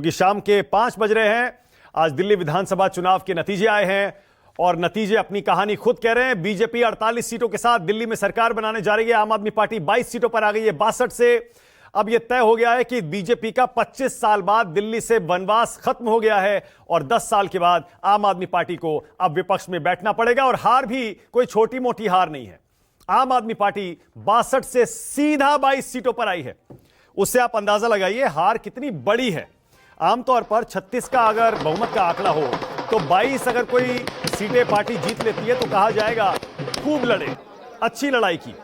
क्योंकि शाम के 5 बज रहे हैं। आज दिल्ली विधानसभा चुनाव के नतीजे आए हैं और नतीजे अपनी कहानी खुद कह रहे हैं। बीजेपी 48 सीटों के साथ दिल्ली में सरकार बनाने जा रही है। आम आदमी पार्टी 22 सीटों पर आ गई है 62 से। अब यह तय हो गया है कि बीजेपी का 25 साल बाद दिल्ली से वनवास खत्म हो गया है और 10 साल के बाद आम आदमी पार्टी को अब विपक्ष में बैठना पड़ेगा। और हार भी कोई छोटी मोटी हार नहीं है। आम आदमी पार्टी 62 से सीधा 22 सीटों पर आई है। उससे आप अंदाजा लगाइए हार कितनी बड़ी है। आमतौर पर 36 का अगर बहुमत का आंकड़ा हो तो 22 अगर कोई सीटें पार्टी जीत लेती है तो कहा जाएगा खूब लड़े, अच्छी लड़ाई की।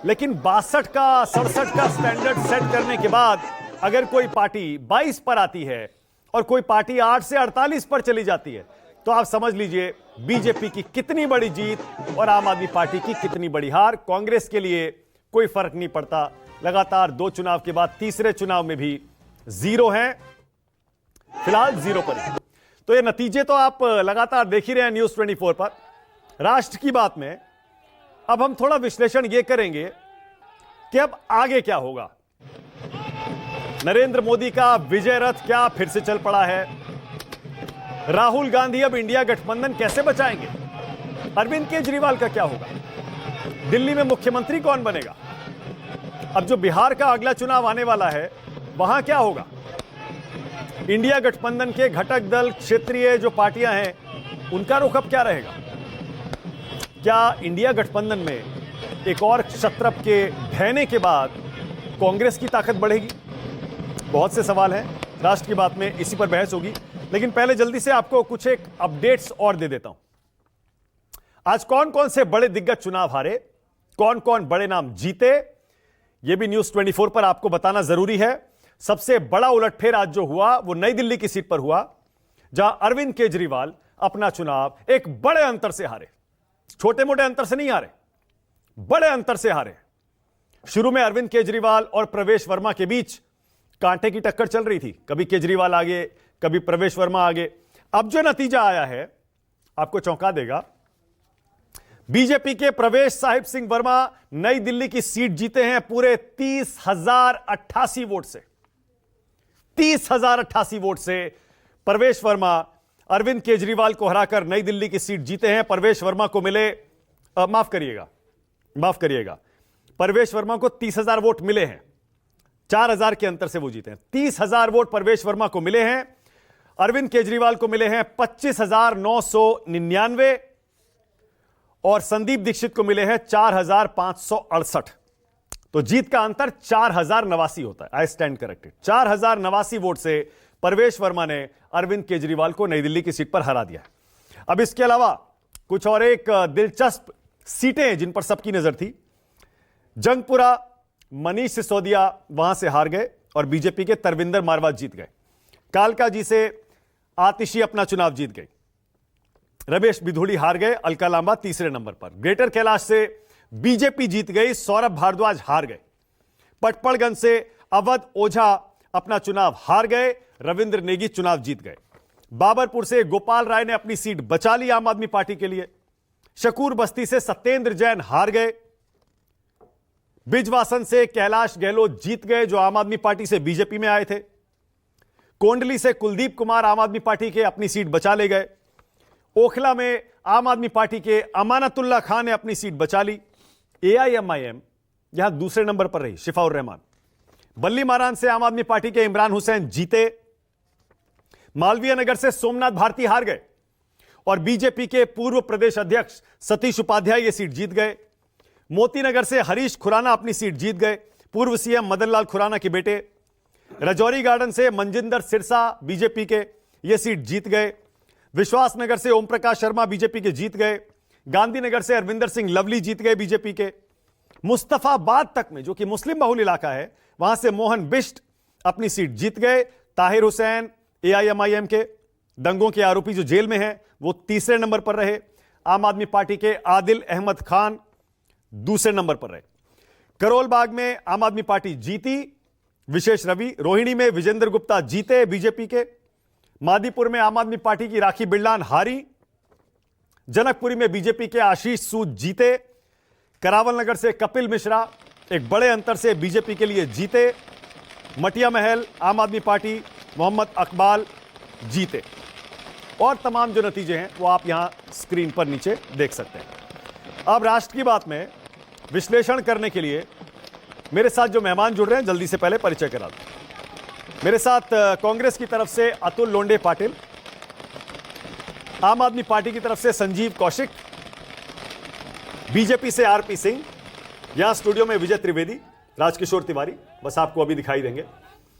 लेकिन 62 का 67 का स्टैंडर्ड सेट करने के बाद अगर कोई पार्टी 22 पर आती है और कोई पार्टी 8 से 48 पर चली जाती है तो आप समझ लीजिए बीजेपी की कितनी बड़ी जीत और आम आदमी पार्टी की कितनी बड़ी हार। कांग्रेस के लिए कोई फर्क नहीं पड़ता। लगातार 2 चुनाव के बाद तीसरे चुनाव में भी 0 हैं, फिलहाल 0 पर है। तो ये नतीजे तो आप लगातार देख ही रहे हैं न्यूज़ 24 पर। राष्ट्र की बात में अब हम थोड़ा विश्लेषण ये करेंगे कि अब आगे क्या होगा। नरेंद्र मोदी का विजय रथ क्या फिर से चल पड़ा है? राहुल गांधी अब इंडिया गठबंधन कैसे बचाएंगे? अरविंद केजरीवाल का क्या होगा? दिल्ली में मुख्यमंत्री कौन बनेगा? अब जो बिहार का अगला चुनाव आने वाला है वहां क्या होगा? इंडिया गठबंधन के घटक दल क्षेत्रीय जो पार्टियां हैं उनका रुख अब क्या रहेगा? क्या इंडिया गठबंधन में एक और क्षत्रप के ढहने के बाद कांग्रेस की ताकत बढ़ेगी? बहुत से सवाल हैं। राष्ट्र की बात में इसी पर बहस होगी। लेकिन पहले जल्दी से आपको कुछ एक अपडेट्स और दे देता हूं। आज कौन कौन से बड़े दिग्गज चुनाव हारे, कौन कौन बड़े नाम जीते, यह भी न्यूज़ 24 पर आपको बताना जरूरी है। सबसे बड़ा उलटफेर आज जो हुआ वो नई दिल्ली की सीट पर हुआ, जहां अरविंद केजरीवाल अपना चुनाव एक बड़े अंतर से हारे। छोटे मोटे अंतर से नहीं हारे, बड़े अंतर से हारे। शुरू में अरविंद केजरीवाल और प्रवेश वर्मा के बीच कांटे की टक्कर चल रही थी। कभी केजरीवाल आगे, कभी प्रवेश वर्मा आगे। अब जो नतीजा आया है आपको चौंका देगा। बीजेपी के प्रवेश साहिब सिंह वर्मा नई दिल्ली की सीट जीते हैं पूरे 30,088 वोट से। 30,088 वोट से प्रवेश वर्मा अरविंद केजरीवाल को हराकर नई दिल्ली की सीट जीते हैं। प्रवेश वर्मा को मिले माफ करिएगा प्रवेश वर्मा को 30,000 वोट मिले हैं। 4,000 के अंतर से वो जीते हैं। 30,000 वोट प्रवेश वर्मा को मिले हैं। अरविंद केजरीवाल को मिले हैं 25,999 और संदीप दीक्षित को मिले हैं 4,568। तो जीत का अंतर 4,089 होता है। I stand corrected. 4,089 वोट से प्रवेश वर्मा ने अरविंद केजरीवाल को नई दिल्ली की सीट पर हरा दिया। अब इसके अलावा कुछ और एक दिलचस्प सीटें जिन पर सबकी नजर थी। जंगपुरा मनीष सिसोदिया वहां से हार गए और बीजेपी के तरविंदर मारवात जीत गए। कालकाजी से आतिशी अपना चुनाव जीत गई। रमेश बिधूड़ी हार गए। अलका लांबा तीसरे नंबर पर। ग्रेटर कैलाश से बीजेपी जीत गई। सौरभ भारद्वाज हार गए। पटपड़गंज से अवध ओझा अपना चुनाव हार गए। रविंद्र नेगी चुनाव जीत गए। बाबरपुर से गोपाल राय ने अपनी सीट बचा ली आम आदमी पार्टी के लिए। शकूर बस्ती से सत्येंद्र जैन हार गए। बिजवासन से कैलाश गहलोत जीत गए जो आम आदमी पार्टी से बीजेपी में आए थे। कोंडली से कुलदीप कुमार आम आदमी पार्टी के अपनी सीट बचा ले गए। ओखला में आम आदमी पार्टी के अमानतुल्लाह खान ने अपनी सीट बचा ली। AIMIM यहां दूसरे नंबर पर रही, शिफाउर रहमान। बल्ली मारान से आम आदमी पार्टी के इमरान हुसैन जीते। मालवीय नगर से सोमनाथ भारती हार गए और बीजेपी के पूर्व प्रदेश अध्यक्ष सतीश उपाध्याय ये सीट जीत गए। मोती नगर से हरीश खुराना अपनी सीट जीत गए, पूर्व सीएम मदन लाल खुराना के बेटे। रजौरी गार्डन से मनजिंदर सिरसा बीजेपी के ये सीट जीत गए। विश्वास नगर से ओम प्रकाश शर्मा बीजेपी के जीत गए। गांधीनगर से अरविंदर सिंह लवली जीत गए बीजेपी के। मुस्तफाबाद तक में जो कि मुस्लिम बहुल इलाका है वहां से मोहन बिष्ट अपनी सीट जीत गए। ताहिर हुसैन AIMIM के दंगों के आरोपी जो जेल में हैं वो तीसरे नंबर पर रहे। आम आदमी पार्टी के आदिल अहमद खान दूसरे नंबर पर रहे। करोल बाग में आम आदमी पार्टी जीती, विशेष रवि। रोहिणी में विजेंद्र गुप्ता जीते बीजेपी के। मादीपुर में आम आदमी पार्टी की राखी बिरलान हारी। जनकपुरी में बीजेपी के आशीष सूद जीते। करावल नगर से कपिल मिश्रा एक बड़े अंतर से बीजेपी के लिए जीते। मटिया महल आम आदमी पार्टी मोहम्मद अकबाल जीते। और तमाम जो नतीजे हैं वो आप यहां स्क्रीन पर नीचे देख सकते हैं। अब राष्ट्र की बात में विश्लेषण करने के लिए मेरे साथ जो मेहमान जुड़ रहे हैं जल्दी से पहले परिचय करा दूं। मेरे साथ कांग्रेस की तरफ से अतुल लोंडे पाटिल, आम आदमी पार्टी की तरफ से संजीव कौशिक, बीजेपी से आरपी सिंह, यहां स्टूडियो में विजय त्रिवेदी, राजकिशोर तिवारी, बस आपको अभी दिखाई देंगे।